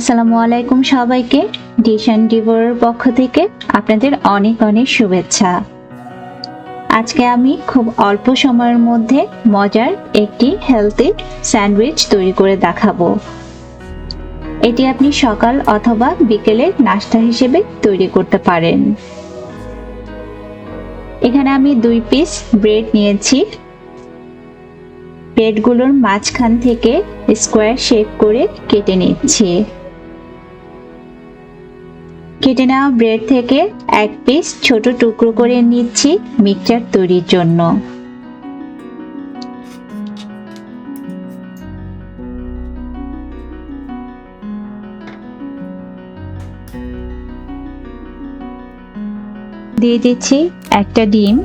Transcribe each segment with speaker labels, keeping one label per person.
Speaker 1: আসসালামু আলাইকুম সবাইকে। ডিশ অ্যান্ড ডিভোরের পক্ষ থেকে আপনাদের অনেক অনেক শুভেচ্ছা। আজকে আমি খুব অল্প সময়ের মধ্যে মজার একটি হেলথি স্যান্ডউইচ তৈরি করে দেখাবো। এটি আপনি সকাল অথবা বিকেলে নাস্তা হিসেবে তৈরি করতে পারেন। এখানে আমি 2 পিস ব্রেড নিয়েছি। ব্রেডগুলোর মাঝখান থেকে স্কোয়ার শেপ করে কেটে নিচ্ছি। কেটে নেওয়া ব্রেড থেকে 1 পিস ছোট টুকরো করে নিচ্ছি মিক্সচার তৈরির জন্য। দিয়ে দিচ্ছি একটা ডিম,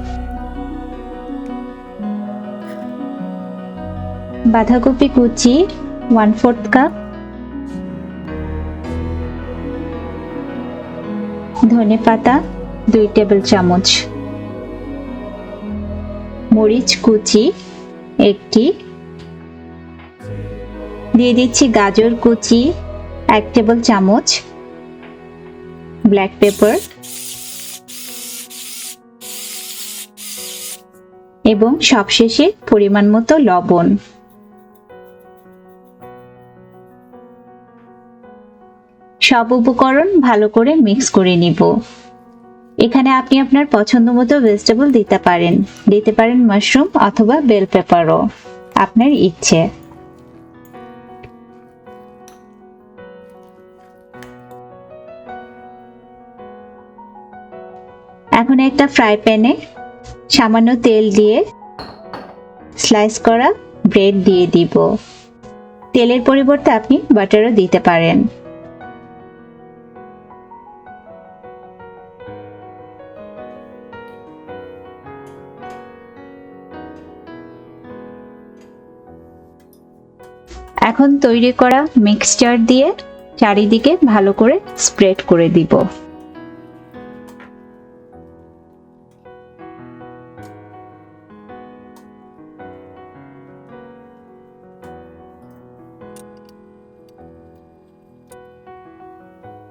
Speaker 1: বাঁধাকপি কুচি 1/4 কাপ, ধনেপাতা 2 টেবিল চামচ, মরিচ কুচি 1টি, দিয়ে দিচ্ছি গাজর কুচি 1 টেবিল চামচ, ব্ল্যাক পেপার এবং সবশেষে পরিমাণ মতো লবণ। সব উপকরণ ভালো করে মিক্স করে নিব। এখানে আপনি আপনার পছন্দ মতো ভেজিটেবল দিতে পারেন মাশরুম অথবা বেল পেপারও, আপনার ইচ্ছে। এখন একটা ফ্রাই প্যানে সামান্য তেল দিয়ে স্লাইস করা ব্রেড দিয়ে দিব। তেলের পরিবর্তে আপনি বাটারও দিতে পারেন। এখন তৈরি করা মিক্সচার দিয়ে চারিদিকে ভালো করে স্প্রেড করে দিব।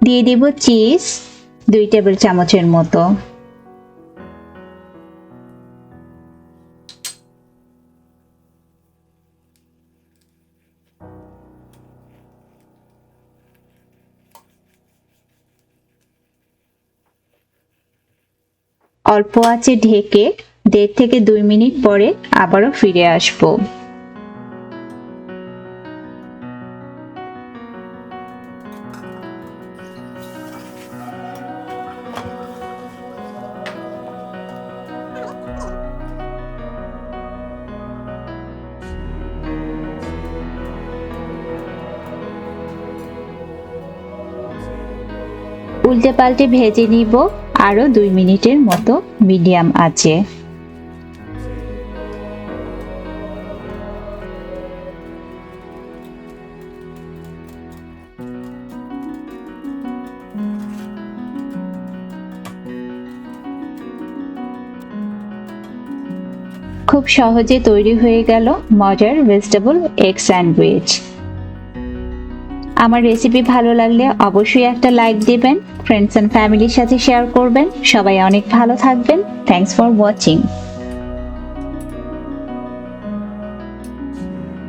Speaker 1: দিয়ে দিব চিজ 2 টেবিল চামচের মতো। অল্প আঁচে ঢেকে 1.5 থেকে 2 মিনিট পরে আবারও ফিরে আসবো। উল্টে পাল্টে ভেজে নিব আরো 2 মিনিটের মতো মিডিয়াম আঁচে। খুব সহজে তৈরি হয়ে গেল মজার ভেজিটেবল এগ স্যান্ডউইচ। আমার রেসিপি ভালো লাগলে অবশ্যই একটা লাইক দিবেন, ফ্রেন্ডস এন্ড ফ্যামিলির সাথে শেয়ার করবেন। সবাই অনেক ভালো থাকবেন। Thanks for watching.